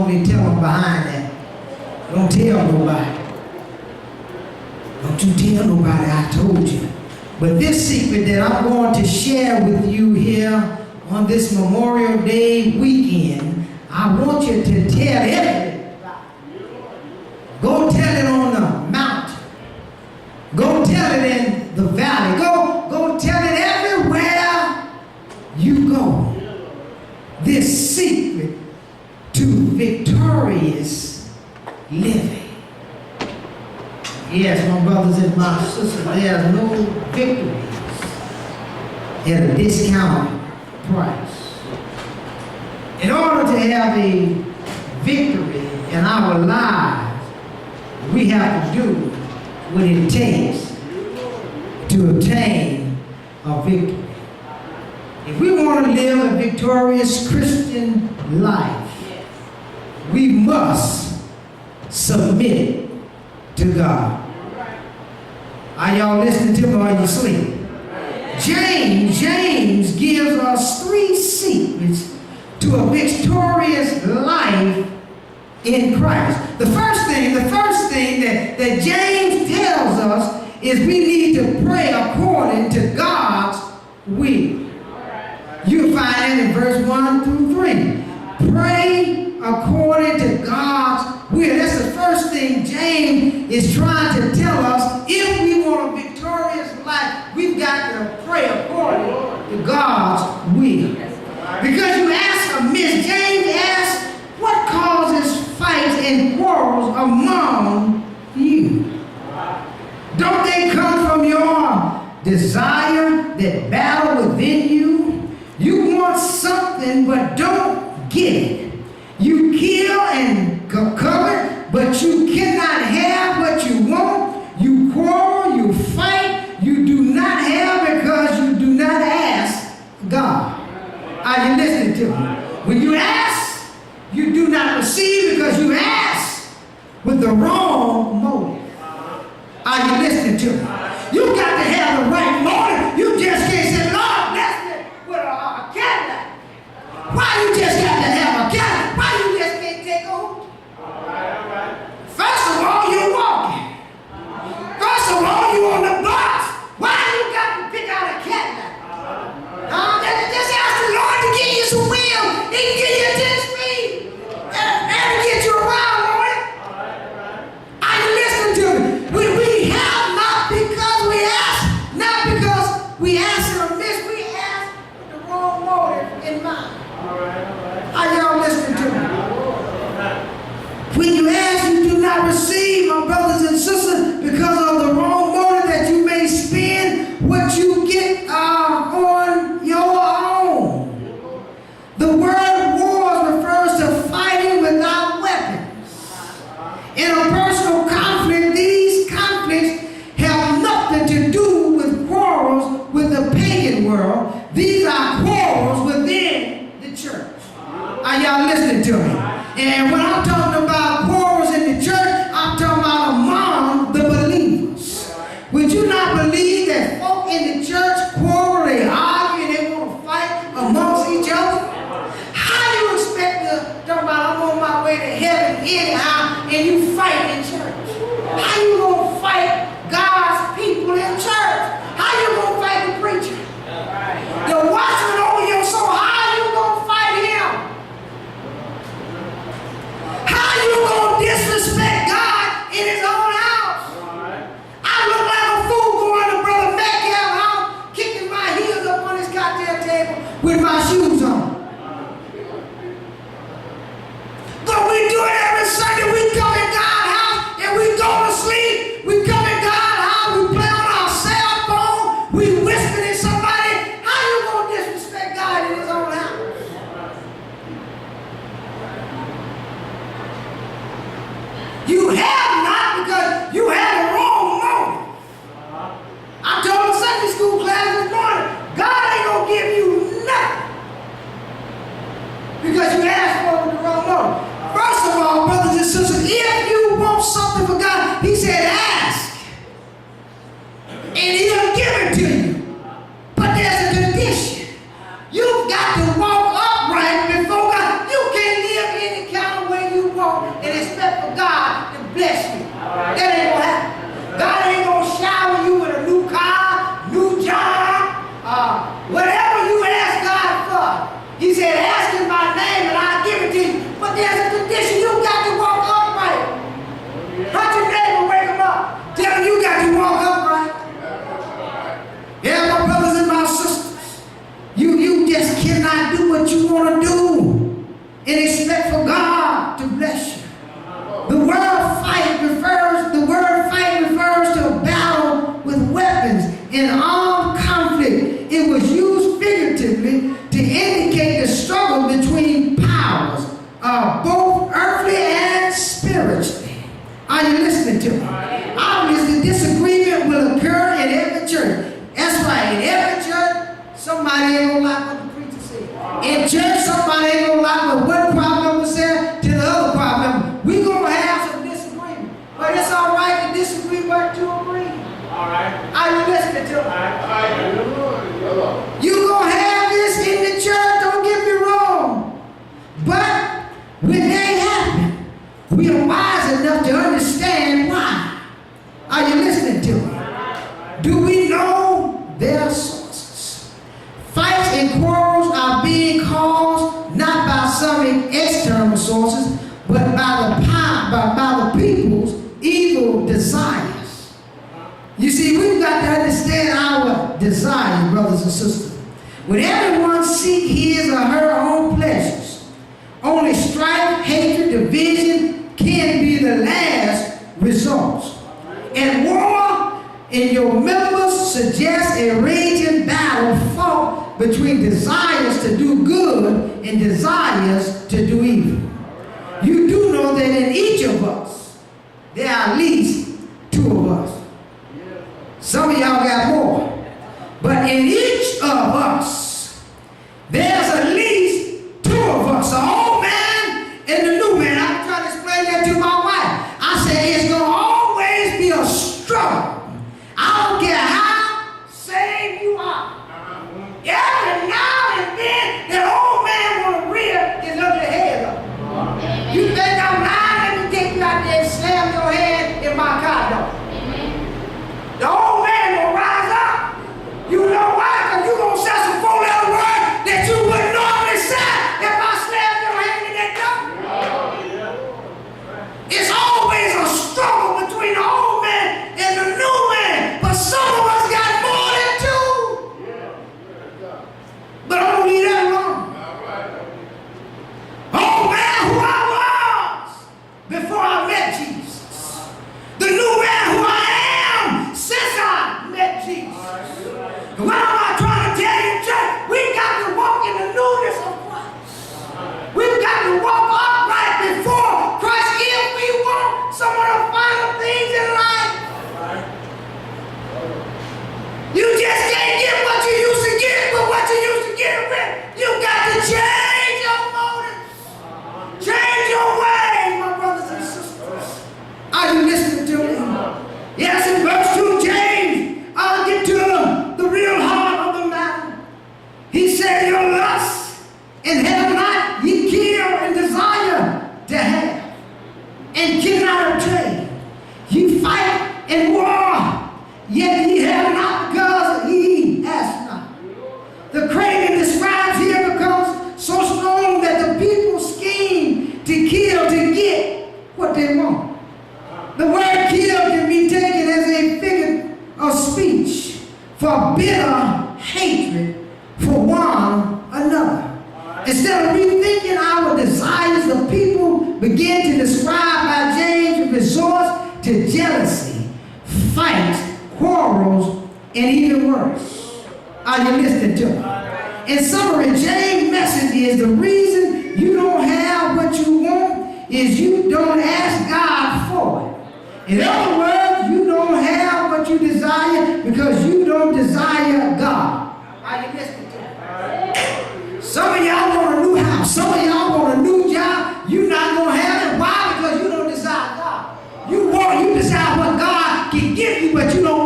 want me to tell them behind that. Don't tell nobody. Don't you tell nobody I told you. But this secret that I'm going to share with you here on this Memorial Day weekend, I want you to tell everybody. Go tell it on the mountain. Go tell it in the valley. Go tell it everywhere you go. This secret to victorious living. Yes, my brothers and my sisters, there's no victories at a discounted price. In order to have a victory in our lives, we have to do what it takes to obtain a victory. If we want to live a victorious Christian life, we must submit to God. Are y'all listening to me or are you asleep? James gives us 3 secrets to a victorious life in Christ. The first thing that James tells us is we need to pray according to God's will. You'll find it in verse 1 through 3. Pray according to God's will. That's the first thing James is trying to tell us. If we want a victorious life, we've got to pray according to God's will. Because you ask amiss, James asks, what causes fights and quarrels among you? Don't they come from your desire that battle within you? You want something but don't get it. You kill and covet, but you cannot have what you want. You quarrel, you fight, you do not have because you do not ask God. Are you listening to me? When you ask, you do not receive because you ask with the wrong motive. Are you listening to me? You got to have the right motive. You just can't say, Lord, bless me with a Cadillac. Why you just got to have a Cadillac? Why you just can't take over? First of all, you're walking. First of all, you on the bus. Why you got to pick out a Cadillac? Just ask the Lord to give you some wheel. He can give you 10 speed and get you around, Lord. Are you listening to me? We have not because we ask, not because we ask or miss. We ask with the wrong motive in mind. Are y'all listening to me? When you ask, you do not receive, my brothers and sisters, because of the wrong motive that you may spend what you get on your own. The word wars refers to fighting without weapons. In a personal conflict, these conflicts have nothing to do with quarrels with the pagan world. These are quarrels within the church. Are y'all listening to me? And when I'm talking about quarrels in the church, I'm talking about among the believers. Would you not believe that folk in the church quarrel, they argue, and they want to fight amongst each other? How do you expect to talk about I'm on my way to heaven anyhow and you fight in church? How you going to fight God's people in church? How you going to fight the preacher? The watchman over your soul, how you going to fight him? How you going to disrespect God in his own house? I look like a fool going to Brother Metcalf's house, kicking my heels up on his cocktail table with my shoes on. But we do it every Sunday. We come in God's house and we go to sleep. We come in God's house, we play on our cell phone, we whisper to somebody. How you going to disrespect God in his own house? You have not because you had the wrong motive. I told the Sunday school class this morning, God ain't going to give you nothing because you asked for it with the wrong motive. First of all, brothers and sisters, if you want something for God, he said ask. And he'll give it to you. But there's a condition. You've got to walk upright before God. You can't live any kind of way you bless you. That ain't gonna happen. God ain't gonna shower you with a new car, new job, whatever you ask God for. He said, ask in my name and I'll give it to you. But there's a condition. You got to walk upright. Hunt your neighbor, wake him up. Tell him you got to walk upright. Yeah, my brothers and my sisters, you just cannot do what you want to do and expect for God to bless you. The word fight refers to a battle with weapons in armed conflict. It was used figuratively to indicate the struggle between powers, both earthly and spiritually. Are you listening to me? Obviously, disagreement will occur in every church. That's right, in every church, somebody ain't gonna like what the preacher said. In church, somebody ain't gonna like what one choir member said to the other choir member. We're gonna have some disagreement. But it's all right to disagree but to agree. All right. Are you listening to me? You're gonna have this in the church, don't get me wrong. But when they happen, we are wise enough to understand why. Are you listening to me? Do we know their sources? Fights and quarrels are being caused not by some external sources, but by the people's evil desires. You see, we've got to understand our desires, brothers and sisters. When everyone seeks his or her own pleasures, only strife, hatred, division can be the last results. And war in your members suggests a raging battle fought between desires to do good and desires to do evil. You do know that in each of us, there are at least two of us. Some of y'all got more. But in each of us, there's at least two of us, the old man and the new man. I'm trying to explain that to my wife. I say it's going to always be a struggle. I don't care how saved you are. Every now and then, that old man will rear his ugly head up. You think I'm lying? Let me take you out there and slam your head in my car door. The old man will rise up. You know why? Because you're going to say some four-letter word that you wouldn't normally say if I slammed your hand in that door. It's always a struggle between the old man and the new man. But some of us got more than two. But I don't leave that alone. Old man who I was before I met Jesus. The new man who I am since I met Jesus. And what am I trying to tell you, church? We got to walk in the newness of Christ. We've got to walk upright before Christ if we want some of the final things in life. You just can't get what you used to get with what you used to get with. You got to change your motives. Change your ways, my brothers and sisters. Are you listening to me? Yes, in verse 2, James, I'll get to the real heart of the matter. He said, your lust and have not ye kill and desire to have, and cannot obtain. Ye fight and war, yet ye have not because ye ask not. The craving described here becomes so strong that the people scheme to kill to get what they want. The word kill can be taken as a figure of speech for bitter hatred for one another. Instead of rethinking our desires, the people begin to describe by James resort to jealousy, fights, quarrels, and even worse. Are you listening to me? In summary, James' message is the reason you don't have what you want is you don't ask God for it. In other words, you don't have what you desire because you don't desire God. Are you listening to me? Some of y'all want a new house. Some of y'all want a new job. You're not going to have it. Why? Because you don't desire God. You desire what God can give you, but you don't